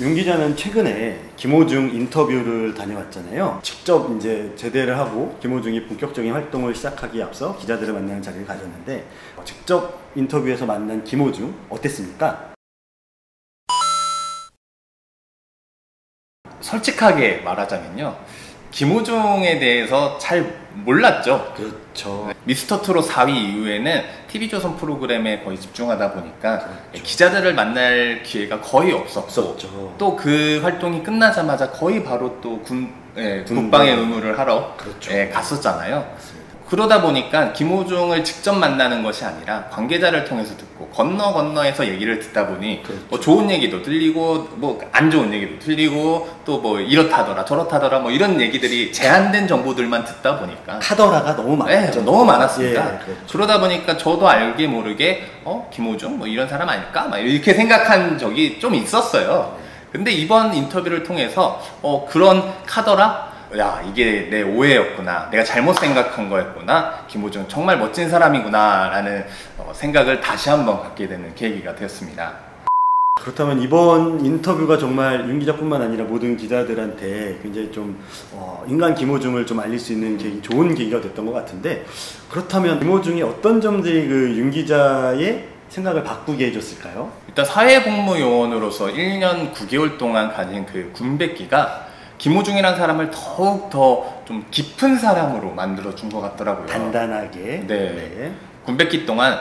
윤 기자는 최근에 김호중 인터뷰를 다녀왔잖아요. 직접 이제 제대를 하고 김호중이 본격적인 활동을 시작하기에 앞서 기자들을 만나는 자리를 가졌는데 직접 인터뷰에서 만난 김호중 어땠습니까? 솔직하게 말하자면요, 김호중에 대해서 잘 몰랐죠. 그렇죠. 미스터트롯 4위 이후에는 TV조선 프로그램에 거의 집중하다 보니까 그렇죠. 기자들을 만날 기회가 거의 없었고, 또 그 활동이 끝나자마자 거의 바로 또 국방의 의무를 하러 그렇죠. 갔었잖아요. 맞습니다. 그러다 보니까 김호중을 직접 만나는 것이 아니라 관계자를 통해서 듣고 건너에서 얘기를 듣다 보니 그렇죠. 뭐 좋은 얘기도 들리고 뭐 안 좋은 얘기도 들리고 또 뭐 이렇다더라 저렇다더라 뭐 이런 얘기들이 제한된 정보들만 듣다 보니까 카더라가 너무 많았죠. 네, 너무 많았습니다. 예, 그렇죠. 그러다 보니까 저도 알게 모르게 김호중 뭐 이런 사람 아닐까 막 이렇게 생각한 적이 좀 있었어요. 근데 이번 인터뷰를 통해서 그런 카더라, 야, 이게 내 오해였구나, 내가 잘못 생각한 거였구나, 김호중 정말 멋진 사람이구나 라는 생각을 다시 한번 갖게 되는 계기가 되었습니다. 그렇다면 이번 인터뷰가 정말 윤 기자뿐만 아니라 모든 기자들한테 굉장히 좀 인간 김호중을 좀 알릴 수 있는 좋은 계기가 됐던 것 같은데, 그렇다면 김호중이 어떤 점들이 그 윤 기자의 생각을 바꾸게 해줬을까요? 일단 사회복무요원으로서 1년 9개월 동안 가진 그 군백기가 김호중이라는 사람을 더욱더 좀 깊은 사람으로 만들어준 것 같더라고요. 단단하게. 네. 군백기 동안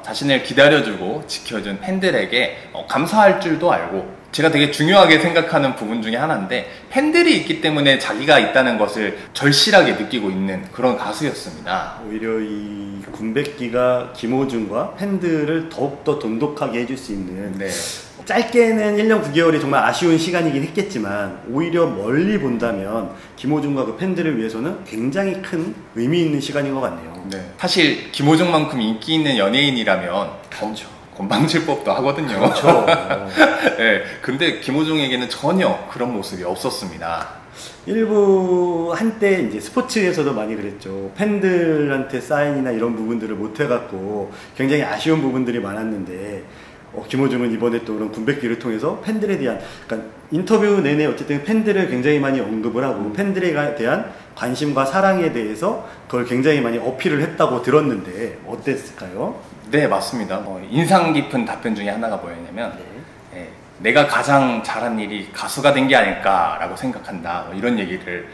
자신을 기다려주고 지켜준 팬들에게 감사할 줄도 알고, 제가 되게 중요하게 생각하는 부분 중에 하나인데, 팬들이 있기 때문에 자기가 있다는 것을 절실하게 느끼고 있는 그런 가수였습니다. 오히려 이 군백기가 김호중과 팬들을 더욱더 돈독하게 해줄 수 있는, 네. 짧게는 1년 9개월이 정말 아쉬운 시간이긴 했겠지만 오히려 멀리 본다면 김호중과 그 팬들을 위해서는 굉장히 큰 의미 있는 시간인 것 같네요. 네. 사실 김호중만큼 인기 있는 연예인이라면 건방질법도 하거든요. 그렇죠. 네. 근데 김호중에게는 전혀 그런 모습이 없었습니다. 일부 한때 이제 스포츠에서도 많이 그랬죠. 팬들한테 사인이나 이런 부분들을 못 해갖고 굉장히 아쉬운 부분들이 많았는데, 김호중은 이번에 또 그런 군백기를 통해서 팬들에 대한, 그러니까 인터뷰 내내 어쨌든 팬들을 굉장히 많이 언급을 하고 팬들에 대한 관심과 사랑에 대해서 그걸 굉장히 많이 어필을 했다고 들었는데 어땠을까요? 네, 맞습니다. 인상 깊은 답변 중에 하나가 뭐였냐면, 내가 가장 잘한 일이 가수가 된 게 아닐까라고 생각한다, 이런 얘기를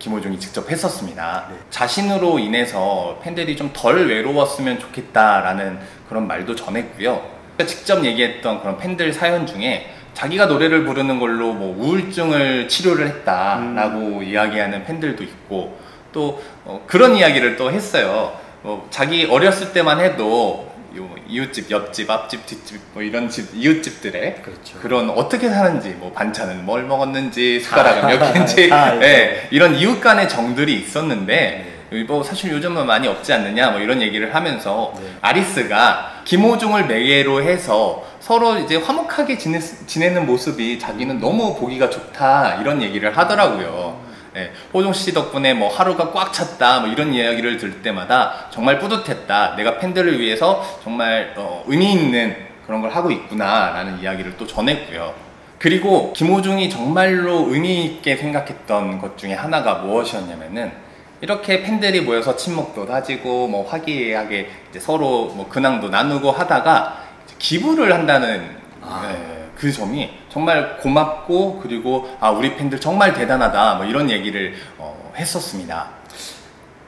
김호중이 직접 했었습니다. 네. 자신으로 인해서 팬들이 좀 덜 외로웠으면 좋겠다라는 그런 말도 전했고요. 직접 얘기했던 그런 팬들 사연 중에 자기가 노래를 부르는 걸로 뭐 우울증을 치료를 했다라고 이야기하는 팬들도 있고, 또 그런 이야기를 또 했어요. 자기 어렸을 때만 해도 이웃집, 옆집, 앞집, 뒷집 뭐 이런 집, 이웃집들의 그렇죠. 그런 어떻게 사는지, 뭐 반찬은 뭘 먹었는지, 숟가락은 몇 개인지 이런 이웃 간의 정들이 있었는데, 뭐 사실 요즘은 많이 없지 않느냐 뭐 이런 얘기를 하면서 아리스가 김호중을 매개로 해서 서로 이제 화목하게 지내는 모습이 자기는 너무 보기가 좋다, 이런 얘기를 하더라고요. 호중 씨 덕분에 뭐 하루가 꽉 찼다 뭐 이런 이야기를 들을 때마다 정말 뿌듯했다, 내가 팬들을 위해서 정말 의미 있는 그런 걸 하고 있구나 라는 이야기를 또 전했고요. 그리고 김호중이 정말로 의미 있게 생각했던 것 중에 하나가 무엇이었냐면은, 이렇게 팬들이 모여서 친목도 다지고 뭐 화기애애하게 이제 서로 뭐 근황도 나누고 하다가 이제 기부를 한다는 그 점이 정말 고맙고, 그리고 우리 팬들 정말 대단하다 뭐 이런 얘기를 했었습니다.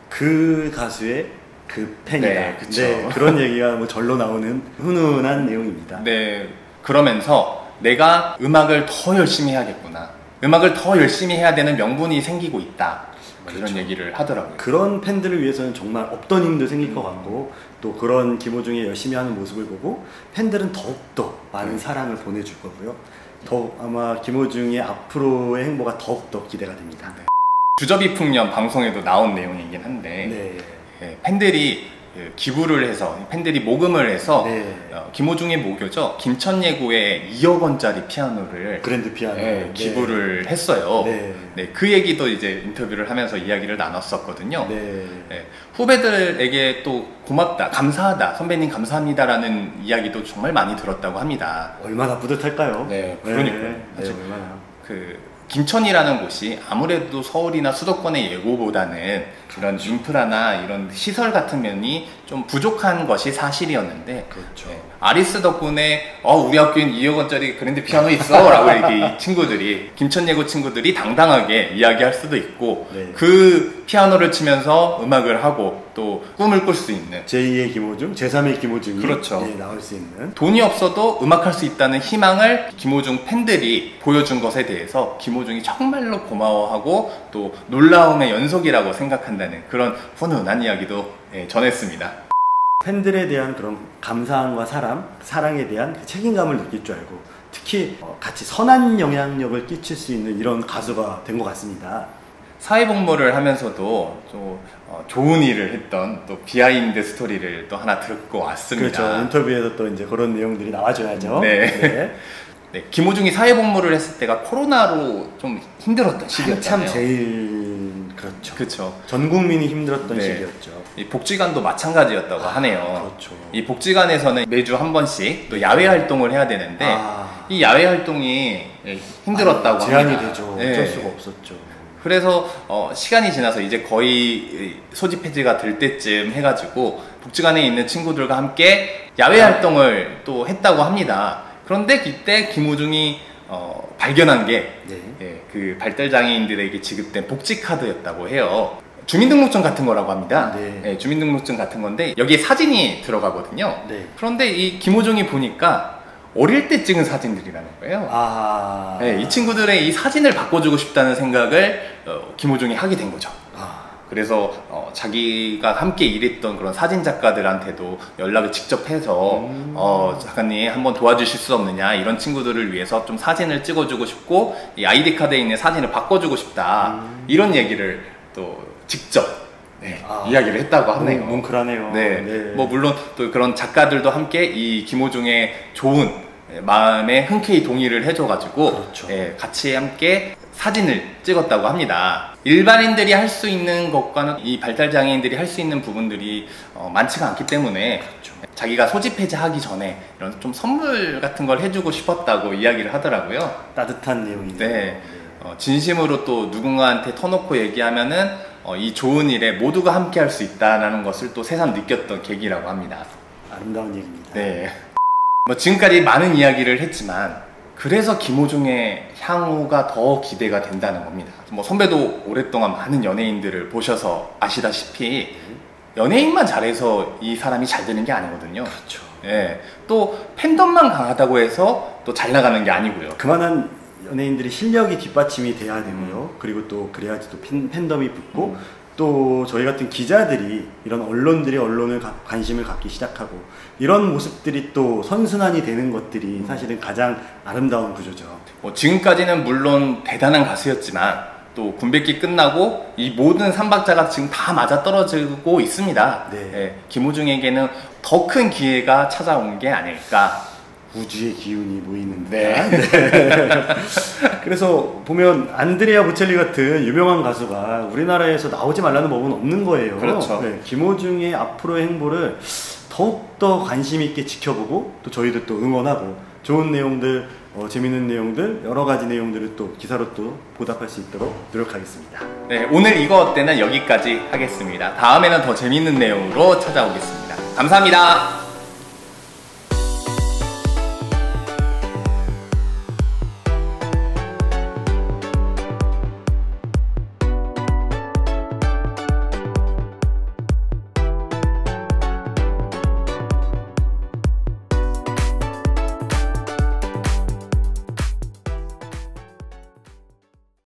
그 가수의 그 팬이다. 네, 그쵸. 네, 그런 얘기가 뭐 절로 나오는 훈훈한 내용입니다. 네, 그러면서 내가 음악을 더 열심히 해야겠구나, 음악을 더 열심히 해야 되는 명분이 생기고 있다, 그렇죠. 이런 얘기를 하더라고요. 그런 팬들을 위해서는 정말 없던 힘도 생길 것 같고, 또 그런 김호중이 열심히 하는 모습을 보고 팬들은 더욱더 많은 사랑을 보내줄 거고요. 더욱 아마 김호중의 앞으로의 행보가 더욱더 기대가 됩니다. 주저비 풍년 방송에도 나온 내용이긴 한데, 팬들이 기부를 해서 팬들이 모금을 해서 네. 김호중의 모교죠. 김천예고에 2억 원짜리 피아노를 그랜드 피아노 기부를 했어요. 네. 네, 그 얘기도 이제 인터뷰를 하면서 이야기를 나눴었거든요. 네. 네, 후배들에게 또 고맙다, 감사하다, 선배님 감사합니다라는 이야기도 정말 많이 들었다고 합니다. 얼마나 뿌듯할까요? 네, 그러니까요. 네, 얼마나. 김천이라는 곳이 아무래도 서울이나 수도권의 예고보다는 이런 인프라나 이런 시설 같은 면이 좀 부족한 것이 사실이었는데, 그렇죠. 아리스 덕분에 우리 학교엔 2억 원짜리 그랜드 피아노 있어 라고 이렇게 이 친구들이, 김천예고 친구들이 당당하게 이야기할 수도 있고, 네. 그 피아노를 치면서 음악을 하고 또 꿈을 꿀 수 있는 제2의 김호중, 제3의 김호중이 그렇죠. 나올 수 있는, 돈이 없어도 음악할 수 있다는 희망을 김호중 팬들이 보여준 것에 대해서 김호중이 정말로 고마워하고 또 놀라움의 연속이라고 생각한다는 그런 훈훈한 이야기도 전했습니다. 팬들에 대한 그런 감사함과 사랑에 대한 그 책임감을 느낄 줄 알고, 특히 같이 선한 영향력을 끼칠 수 있는 이런 가수가 된 것 같습니다. 사회복무를 하면서도 또 좋은 일을 했던 또 비하인드 스토리를 또 하나 듣고 왔습니다. 그렇죠. 인터뷰에서 또 이제 그런 내용들이 나와줘야죠. 네. 네. 네, 김호중이 사회복무를 했을 때가 코로나로 좀 힘들었던 시기였잖아요. 참 제일 그렇죠. 그렇죠. 전 국민이 힘들었던 네. 시기였죠. 이 복지관도 마찬가지였다고 하네요. 그렇죠. 이 복지관에서는 매주 한 번씩 또 야외 활동을 해야 되는데 이 야외 활동이 힘들었다고 제한이 합니다. 되죠. 네. 어쩔 수가 없었죠. 그래서 시간이 지나서 이제 거의 소집 해제가 될 때쯤 해가지고 복지관에 있는 친구들과 함께 야외 활동을 또 했다고 합니다. 그런데 그때 김호중이 발견한 게 그 발달장애인들에게 지급된 복지카드였다고 해요. 주민등록증 같은 거라고 합니다. 네. 주민등록증 같은 건데 여기에 사진이 들어가거든요. 네. 그런데 이 김호중이 보니까 어릴 때 찍은 사진들이라는 거예요. 네, 이 친구들의 이 사진을 바꿔주고 싶다는 생각을 김호중이 하게 된 거죠. 그래서 자기가 함께 일했던 그런 사진 작가들한테도 연락을 직접 해서 작가님 한번 도와주실 수 없느냐, 이런 친구들을 위해서 좀 사진을 찍어주고 싶고 이 아이디 카드에 있는 사진을 바꿔주고 싶다, 이런 얘기를 또 직접 이야기를 했다고 하네요. 뭉클하네요. 네. 네. 뭐 물론 또 그런 작가들도 함께 이 김호중의 좋은 마음에 흔쾌히 동의를 해줘가지고 그렇죠. 같이 함께 사진을 찍었다고 합니다. 일반인들이 할 수 있는 것과는 이 발달장애인들이 할 수 있는 부분들이 많지가 않기 때문에 그렇죠. 자기가 소집 해제하기 전에 이런 좀 선물 같은 걸 해주고 싶었다고 이야기를 하더라고요. 따뜻한 내용이네요. 네. 진심으로 또 누군가한테 터놓고 얘기하면은 이 좋은 일에 모두가 함께 할 수 있다는 것을 또 새삼 느꼈던 계기라고 합니다. 아름다운 얘기입니다. 네. 뭐 지금까지 많은 이야기를 했지만 그래서 김호중의 향후가 더 기대가 된다는 겁니다. 뭐 선배도 오랫동안 많은 연예인들을 보셔서 아시다시피 연예인만 잘해서 이 사람이 잘 되는 게 아니거든요. 그렇죠. 예. 또 팬덤만 강하다고 해서 또 잘 나가는 게 아니고요. 그만한 연예인들이 실력이 뒷받침이 돼야 되고요. 그리고 또 그래야지 또 팬덤이 붙고 또 저희 같은 기자들이 이런 언론들이 언론을 관심을 갖기 시작하고 이런 모습들이 또 선순환이 되는 것들이 사실은 가장 아름다운 구조죠. 뭐 지금까지는 물론 대단한 가수였지만 또 군백기 끝나고 이 모든 삼박자가 지금 다 맞아떨어지고 있습니다. 네. 김호중에게는 더 큰 기회가 찾아온 게 아닐까. 우주의 기운이 모이는 네. 네. 그래서 보면 안드레아 보첼리 같은 유명한 가수가 우리나라에서 나오지 말라는 법은 없는 거예요. 그렇죠. 네. 김호중의 앞으로의 행보를 더욱더 관심 있게 지켜보고 또 저희도 또 응원하고 좋은 내용들, 재밌는 내용들, 여러 가지 내용들을 또 기사로 또 보답할 수 있도록 노력하겠습니다. 네, 오늘 이거 어때는 여기까지 하겠습니다. 다음에는 더 재밌는 내용으로 찾아오겠습니다. 감사합니다.